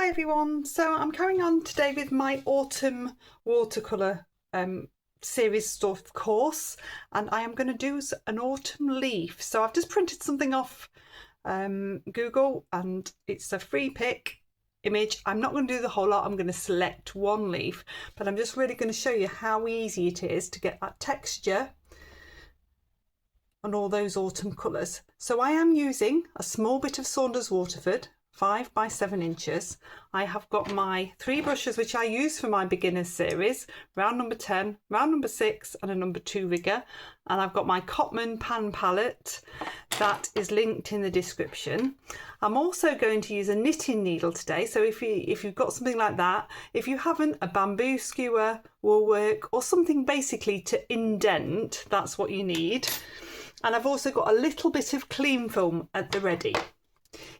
Hi everyone, so I'm carrying on today with my autumn watercolour series stuff course, and I am going to do an autumn leaf. So I've just printed something off Google and it's a free pick image. I'm not going to do the whole lot, I'm going to select one leaf, but I'm just really going to show you how easy it is to get that texture on all those autumn colours. So I am using a small bit of Saunders Waterford 5 by 7 inches. I have got my 3 brushes which I use for my beginners series, round number 10, round number 6 and a number 2 rigger, and I've got my Cotman pan palette that is linked in the description. I'm also going to use a knitting needle today, so if you've got something like that, if you haven't, a bamboo skewer will work, or something basically to indent, that's what you need. And I've also got a little bit of clean film at the ready.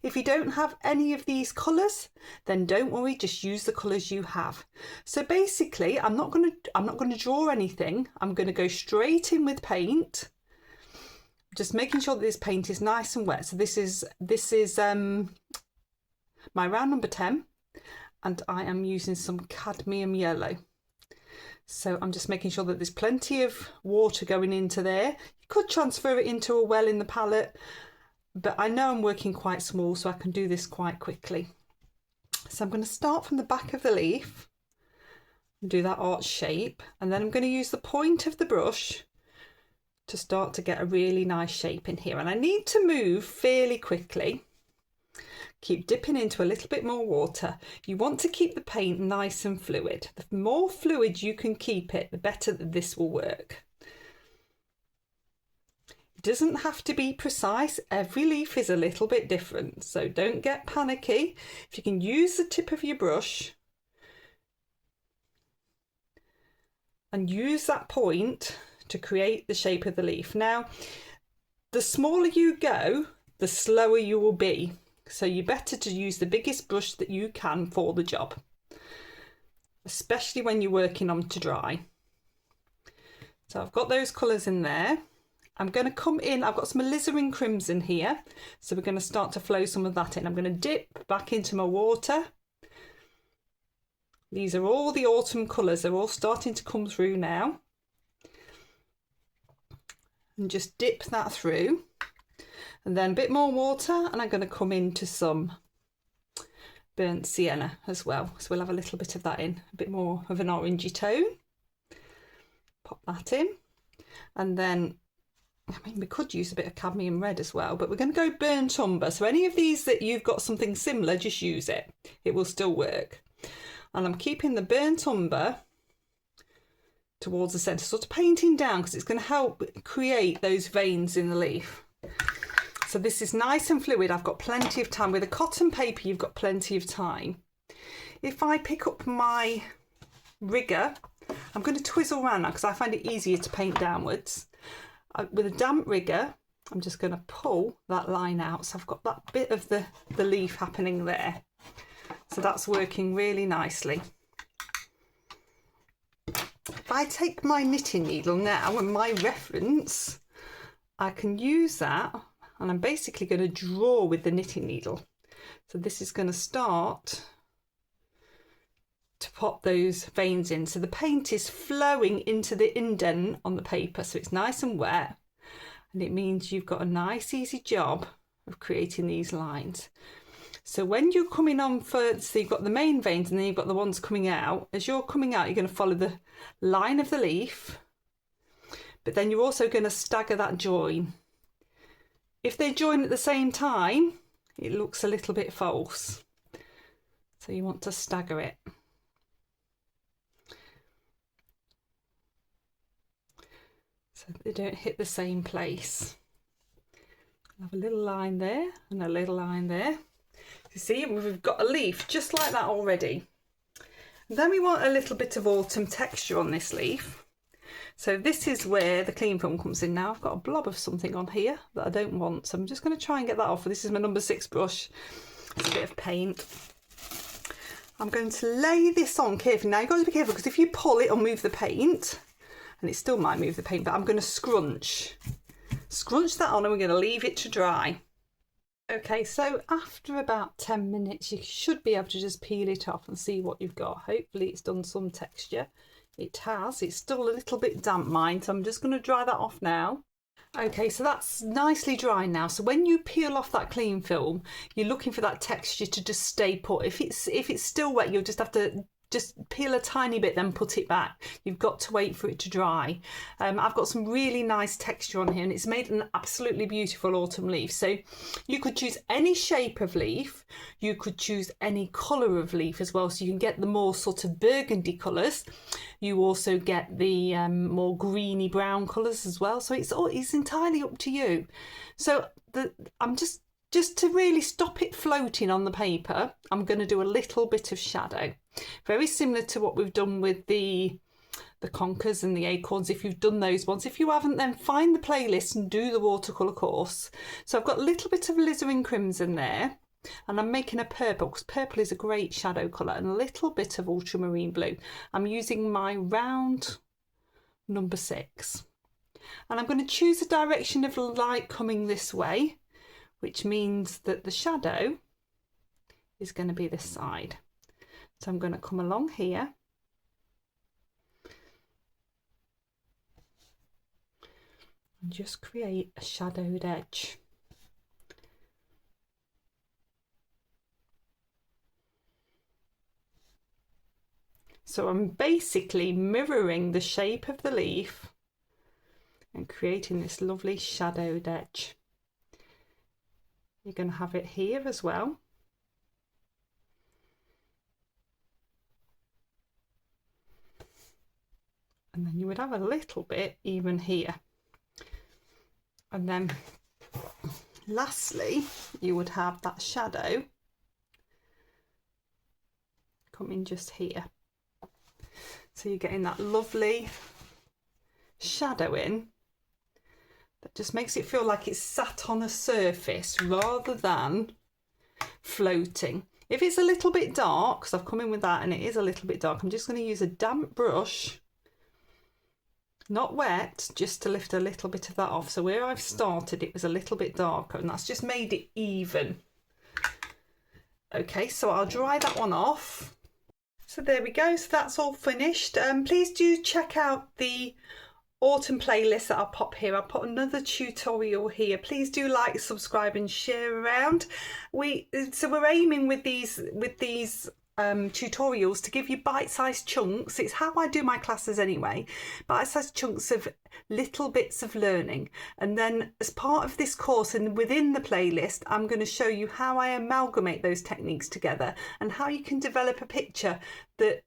If you don't have any of these colours, then don't worry, just use the colours you have. So basically, I'm not going to draw anything. I'm going to go straight in with paint, just making sure that this paint is nice and wet. So this is my round number 10, and I am using some cadmium yellow. So I'm just making sure that there's plenty of water going into there. You could transfer it into a well in the palette, but I know I'm working quite small, so I can do this quite quickly. So I'm going to start from the back of the leaf and do that arch shape, and then I'm going to use the point of the brush to start to get a really nice shape in here. And I need to move fairly quickly. Keep dipping into a little bit more water. You want to keep the paint nice and fluid. The more fluid you can keep it, the better that this will work. It doesn't have to be precise. Every leaf is a little bit different, so don't get panicky. If you can use the tip of your brush and use that point to create the shape of the leaf. Now, the smaller you go, the slower you will be. So you're better to use the biggest brush that you can for the job, especially when you're working on to dry. So I've got those colours in there. I'm going to come in, I've got some alizarin crimson here, so we're going to start to flow some of that in. I'm going to dip back into my water. These are all the autumn colours, they're all starting to come through now. And just dip that through. And then a bit more water, and I'm going to come into some burnt sienna as well. So we'll have a little bit of that in, a bit more of an orangey tone. Pop that in. And then, I mean, we could use a bit of cadmium red as well, but we're going to go burnt umber. So any of these that you've got something similar, just use it. It will still work. And I'm keeping the burnt umber towards the centre, sort of painting down, because it's going to help create those veins in the leaf. So this is nice and fluid. I've got plenty of time. With a cotton paper, you've got plenty of time. If I pick up my rigger, I'm going to twizzle around now because I find it easier to paint downwards. With a damp rigger, I'm just going to pull that line out. So I've got that bit of the leaf happening there. So that's working really nicely. If I take my knitting needle now and my reference, I can use that. And I'm basically going to draw with the knitting needle. So this is going to start to pop those veins in. So the paint is flowing into the indent on the paper. So it's nice and wet. And it means you've got a nice easy job of creating these lines. So when you're coming on for, so you've got the main veins and then you've got the ones coming out. As you're coming out, you're going to follow the line of the leaf. But then you're also going to stagger that join. If they join at the same time, it looks a little bit false. So you want to stagger it. So they don't hit the same place. Have a little line there and a little line there. You see, we've got a leaf just like that already. And then we want a little bit of autumn texture on this leaf. So this is where the clean film comes in now. I've got a blob of something on here that I don't want, so I'm just going to try and get that off. This is my number 6 brush. It's a bit of paint. I'm going to lay this on carefully. Now you've got to be careful because if you pull it, it'll move the paint, and it still might move the paint, but I'm going to scrunch that on and we're going to leave it to dry. Okay, so after about 10 minutes, you should be able to just peel it off and see what you've got. Hopefully it's done some texture. It has. It's still a little bit damp, mine, so I'm just going to dry that off now. Okay, so that's nicely dry now. So when you peel off that cling film, you're looking for that texture to just stay put. If it's still wet, you'll just have to just peel a tiny bit, then put it back. You've got to wait for it to dry. I've got some really nice texture on here, and it's made an absolutely beautiful autumn leaf. So you could choose any shape of leaf, you could choose any colour of leaf as well, so you can get the more sort of burgundy colours. You also get the more greeny brown colours as well, so it's entirely up to you. So I'm just to really stop it floating on the paper, I'm going to do a little bit of shadow. Very similar to what we've done with the conkers and the acorns, if you've done those ones. If you haven't, then find the playlist and do the watercolour course. So I've got a little bit of alizarin crimson there, and I'm making a purple because purple is a great shadow colour, and a little bit of ultramarine blue. I'm using my round number 6, and I'm going to choose a direction of light coming this way, which means that the shadow is going to be this side. So I'm going to come along here and just create a shadowed edge. So I'm basically mirroring the shape of the leaf and creating this lovely shadowed edge. You're going to have it here as well. And then you would have a little bit even here. And then lastly, you would have that shadow coming just here. So you're getting that lovely shadow in that just makes it feel like it's sat on a surface rather than floating. If it's a little bit dark, because I've come in with that and it is a little bit dark, I'm just going to use a damp brush, not wet, just to lift a little bit of that off. So where I've started, it was a little bit darker, and that's just made it even. Okay, so I'll dry that one off. So there we go, so that's all finished. Please do check out the autumn playlist that I'll pop here. I'll put another tutorial here. Please do like, subscribe and share around. So we're aiming with these tutorials to give you bite-sized chunks. It's how I do my classes anyway, bite-sized chunks of little bits of learning. And then as part of this course and within the playlist, I'm going to show you how I amalgamate those techniques together and how you can develop a picture that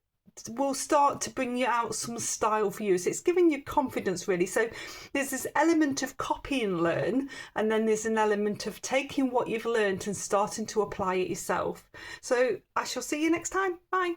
will start to bring you out some style for you. So it's giving you confidence really. So there's this element of copy and learn, and then there's an element of taking what you've learned and starting to apply it yourself. So I shall see you next time. Bye.